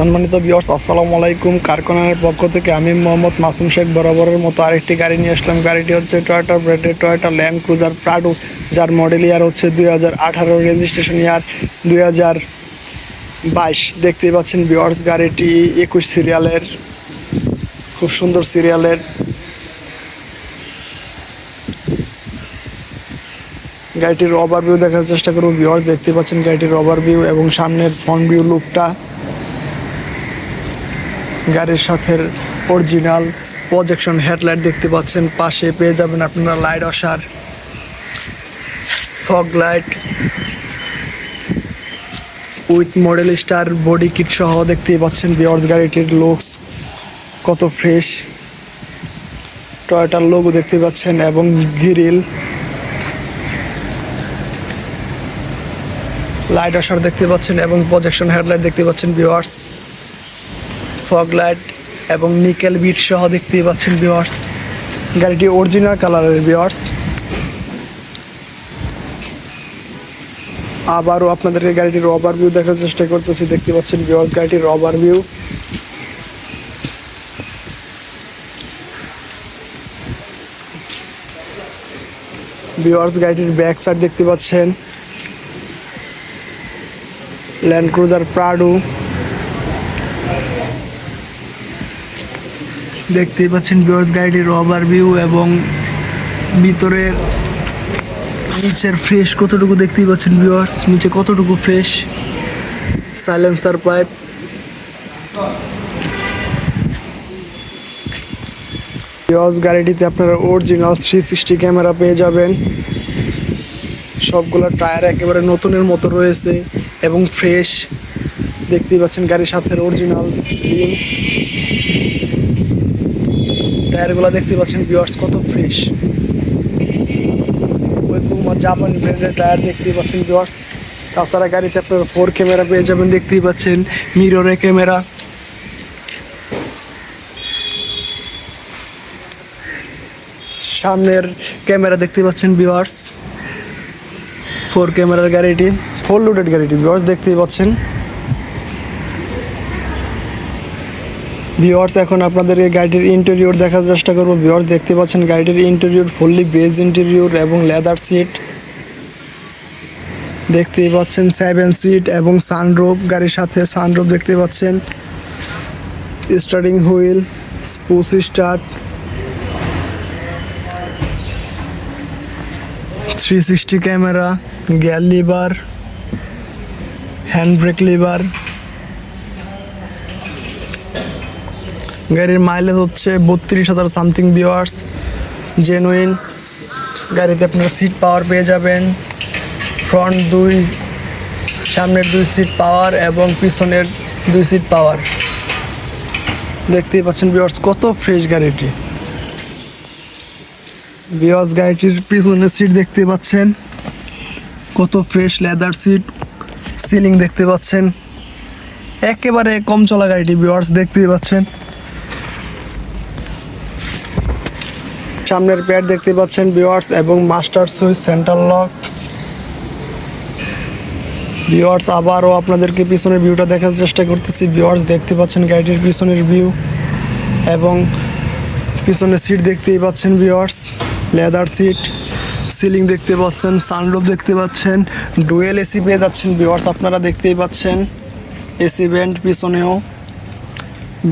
সম্মানিত ভিউয়ার্স, আসসালামু আলাইকুম। কারখানার পক্ষ থেকে আমি মোহাম্মদ মাসুম শেখ বরাবরের মতো আরেকটি গাড়ি নিয়ে আসলাম। গাড়িটি হচ্ছে টয়োটা ব্র্যান্ডের টয়োটা ল্যান্ড ক্রুজার প্রাডো, যার মডেল ইয়ার হচ্ছে 2018, রেজিস্ট্রেশন ইয়ার 2022। দেখতেই পাচ্ছেন ভিউয়ার্স, গাড়িটি 21 সিরিয়ালের, খুব সুন্দর সিরিয়ালের। গাড়িটির ওভারভিউ দেখার চেষ্টা করব ভিউয়ার্স। দেখতে পাচ্ছেন গাড়িটির ওভারভিউ এবং সামনের ফ্রন্ট ভিউ লুকটা। গাড়ির সাথে অরিজিনাল প্রজেকশন হেডলাইট দেখতে পাচ্ছেন। পাশে পেয়ে যাবেন আপনারা light washer, fog light with model star body kit সহ দেখতেই পাচ্ছেন ভিউয়ার্স। গাড়িটির লুকস কত ফ্রেশ, টয়োটার লোগো দেখতে পাচ্ছেন এবং গ্রিল, লাইট ওয়াশার দেখতে পাচ্ছেন এবং প্রজেকশন হেডলাইট দেখতে পাচ্ছেন ভিউয়ার্স। ফগ লাইট এবং নিকেল বিট সহ দেখতেই পাচ্ছেন ভিউয়ার্স। গাড়িটি অরিজিনাল কালারের ভিউয়ার্স। আবারও আপনাদেরকে গাড়িটির ওভারভিউ দেখার চেষ্টা করতেছি। দেখতে পাচ্ছেন ভিউয়ার্স গাড়িটির ওভারভিউ। ভিউয়ার্স গাড়িটির ব্যাক সাইড দেখতে পাচ্ছেন ল্যান্ড ক্রুজার প্রাডো। দেখতেই পাচ্ছেন ভিউয়ার্স গাড়িটির ওভারভিউ এবং ভিতরের নিচের ফ্রেশ কতটুকু দেখতেই পাচ্ছেন ভিউয়ার্স। নিচে কতটুকু ফ্রেশ, সাইলেন্সার পাইপ, ভিউয়ার্স গাড়িটিতে আপনারা অরিজিনাল 360 ক্যামেরা পেয়ে যাবেন। সবগুলো টায়ার একেবারে নতুনের মতো রয়েছে এবং ফ্রেশ। দেখতেই পাচ্ছেন গাড়ির সাথে অরিজিনাল রিম, টায়ারগুলো দেখতে পাচ্ছেন ভিউয়ার্স কত ফ্রেশ। জাপানি ব্র্যান্ডের টায়ার দেখতেই পাচ্ছেন ভিউয়ার্স। তাছাড়া গাড়িতে আপনারা 4 ক্যামেরা পেয়ে যাবেন। দেখতেই পাচ্ছেন মিররে ক্যামেরা, সামনের ক্যামেরা দেখতে পাচ্ছেন ভিউয়ার্স। 4 ক্যামেরার গাড়িটি, 4 লোডেড গাড়িটি ভিউয়ার্স দেখতেই পাচ্ছেন। ভিউয়ার্স এখন আপনাদের এই গাড়িটির ইন্টেরিয়র দেখার চেষ্টা করবো ভিউয়ার্স। দেখতে পাচ্ছেন গাড়িটির ইন্টেরিয়র ফুললি বেজ ইন্টেরিয়র এবং লেদার সিট। দেখতেই পাচ্ছেন 7 সিট এবং সানরুফ, গাড়ির সাথে সানরুফ দেখতে পাচ্ছেন। Starting wheel, push start, 360 camera, gear liver, hand brake liver. গাড়ির মাইলেজ হচ্ছে 32,000 সামথিং ভিউয়ার্স, জেনুইন। গাড়িতে আপনারা সিট পাওয়ার পেয়ে যাবেন। ফ্রন্ট 2, সামনের 2 সিট পাওয়ার এবং পিছনের 2 সিট পাওয়ার। দেখতেই পাচ্ছেন ভিউয়ার্স কত ফ্রেশ গাড়িটি। ভিউয়ার্স গাড়িটির পিছনের সিট দেখতে পাচ্ছেন কত ফ্রেশ, লেদার সিট, সিলিং দেখতে পাচ্ছেন। একেবারে কম চলা গাড়িটি ভিউয়ার্স দেখতেই পাচ্ছেন। সামনের প্যাড দেখতে পাচ্ছেন ভিউয়ার্স এবং master switch, centre lock. Viewers আবারও আপনাদেরকে পিছনের ভিউটা দেখার চেষ্টা করতেছি ভিউয়ার্স। দেখতে পাচ্ছেন গাড়িটির পিছনের ভিউ এবং পিছনের সিট দেখতেই পাচ্ছেন ভিউয়ার্স, লেদার সিট, সিলিং দেখতে পাচ্ছেন, সানরুফ দেখতে পাচ্ছেন, ডুয়েল এসি পেয়ে যাচ্ছেন ভিউয়ার্স। আপনারা দেখতেই পাচ্ছেন এসি ভেন্ট পিছনেও।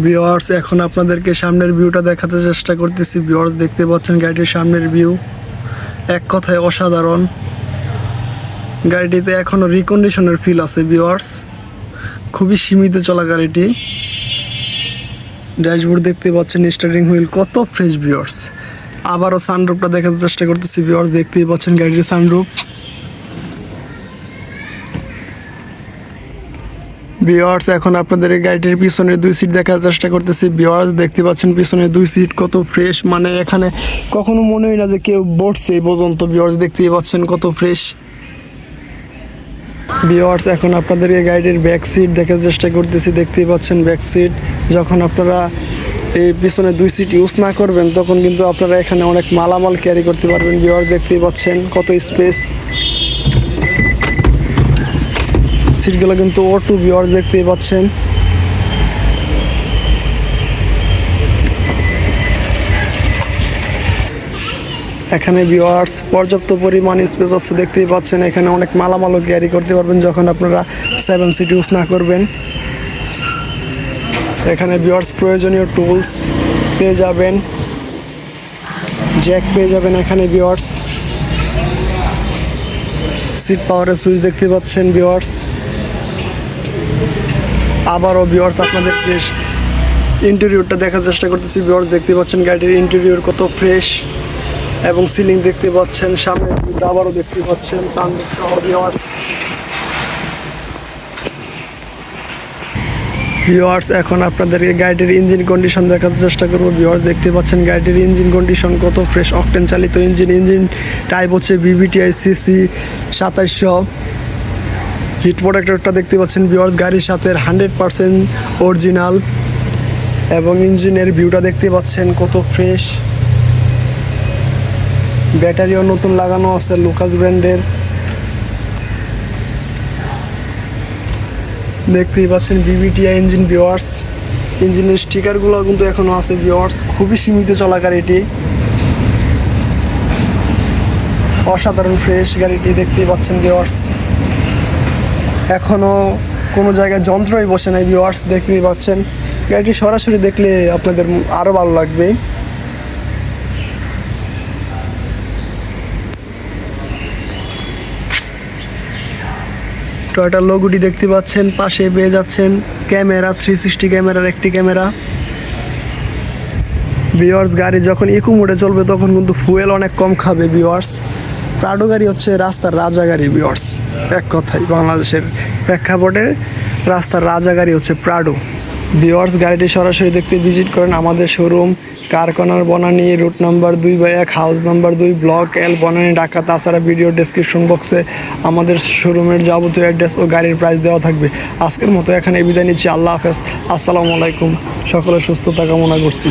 ভিউয়ার্স এখন আপনাদেরকে সামনের ভিউটা দেখাতে চেষ্টা করতেছি ভিউয়ার্স। দেখতে পাচ্ছেন গাড়িটির সামনের ভিউ, এক কথায় অসাধারণ। গাড়িটিতে এখনও রিকন্ডিশনের ফিল আছে ভিউয়ার্স, খুবই সীমিত চলা গাড়িটি। ড্যাশবোর্ড দেখতে পাচ্ছেন, স্টিয়ারিং হুইল কত ফ্রেশ ভিউয়ার্স। আবারও সানরুফটা দেখাতে চেষ্টা করতেছি ভিউয়ার্স। দেখতেই পাচ্ছেন গাড়িটির সানরুফ। ভিউয়ার্স এখন আপনাদের এই গাড়িটির পিছনের 2 সিট দেখার চেষ্টা করতেছি ভিউয়ার্স। দেখতে পাচ্ছেন পিছনের 2 সিট কত ফ্রেশ, মানে এখানে কখনো মনে হয় না যে কেউ বসছে এই পর্যন্ত ভিউয়ার্স। দেখতেই পাচ্ছেন কত ফ্রেশ। ভিউয়ার্স এখন আপনাদের এই গাড়িটির ব্যাক সিট দেখার চেষ্টা করতেছি। দেখতেই পাচ্ছেন ব্যাক সিট। যখন আপনারা এই পিছনে 2 সিট ইউজ না করবেন তখন কিন্তু আপনারা এখানে অনেক মালামাল ক্যারি করতে পারবেন ভিউয়ার্স। দেখতেই পাচ্ছেন কত স্পেস। সিটগুলো কিন্তু অটো ভিউয়ার্স দেখতেই পাচ্ছেন। এখানে ভিউয়ার্স পর্যাপ্ত পরিমাণ স্পেস আছে, দেখতেই পাচ্ছেন। এখানে অনেক মালামালও ক্যারি করতে পারবেন যখন আপনারা 7 সিট ইউজ না করবেন। এখানে ভিউয়ার্স প্রয়োজনীয় টুলস পেয়ে যাবেন, জ্যাক পেয়ে যাবেন এখানে ভিউয়ার্স। সিট পাওয়ারের সুইচ দেখতে পাচ্ছেন ভিউয়ার্স। আবারও ভিউয়ার্স আপনাদেরকে ইন্টেরিয়রটা দেখার চেষ্টা করতেছি ভিউয়ার্স। দেখতে পাচ্ছেন গাড়ির ইন্টেরিয়র কত ফ্রেশ এবং সিলিং দেখতে পাচ্ছেন, সামনের ভিউটা আবারও দেখতে পাচ্ছেন সানরুফ সহ ভিউয়ার্স। ভিউয়ার্স এখন আপনাদেরকে গাড়িটির ইঞ্জিন কন্ডিশন দেখার চেষ্টা করব ভিউয়ার্স। দেখতে পাচ্ছেন গাড়িটির ইঞ্জিন কন্ডিশন কত ফ্রেশ, অকটেন চালিত ইঞ্জিন টাইপ হচ্ছে বিবিটিআই সিসি 2700। হিট প্রোটেক্টরটা দেখতে পাচ্ছেন ভিউয়ার্স গাড়ির সাথে 100% অরিজিনাল এবং ইঞ্জিনের ভিউটা দেখতে পাচ্ছেন কত ফ্রেশ। ব্যাটারিও নতুন লাগানো আছে লুকাস ব্র্যান্ডের। দেখতেই পাচ্ছেন বিবিটিআই ইঞ্জিন ভিউয়ার্স। ইঞ্জিনের স্টিকারগুলো কিন্তু এখনও আছে ভিউয়ার্স। খুবই সীমিত চলা গাড়িটি, অসাধারণ ফ্রেশ গাড়িটি দেখতেই পাচ্ছেন ভিউয়ার্স। এখনও কোনো জায়গায় যন্ত্রই বসে নাই ভিউয়ার্স, দেখতেই পাচ্ছেন। গাড়িটি সরাসরি দেখলে আপনাদের আরও ভালো লাগবে। টয়োটার লোগোটি দেখতে পাচ্ছেন, পাশে পেয়ে যাচ্ছেন ক্যামেরা, 360 ক্যামেরার একটি ক্যামেরা। ভিউয়ার্স গাড়ি যখন ইকো মোডে চলবে তখন কিন্তু ফুয়েল অনেক কম খাবে ভিউয়ার্স। প্রাডো গাড়ি হচ্ছে রাস্তার রাজা গাড়ি ভিউয়ার্স, এক কথায় বাংলাদেশের প্রেক্ষাপটে রাস্তার রাজা গাড়ি হচ্ছে প্রাডো। ভিউয়ার্স গাড়িটি সরাসরি দেখতে ভিজিট করেন আমাদের শোরুম কারখানার Banani, route number 2/1, house number 2, block L, Banani, Dhaka. তাছাড়া ভিডিও ডেসক্রিপশন বক্সে আমাদের শোরুমের যাবতীয় অ্যাড্রেস ও গাড়ির প্রাইস দেওয়া থাকবে। আজকের মতো এখানে বিদায় নিচ্ছি। আল্লাহ হাফেজ, আসসালামু আলাইকুম। সকলের সুস্থতা কামনা করছি।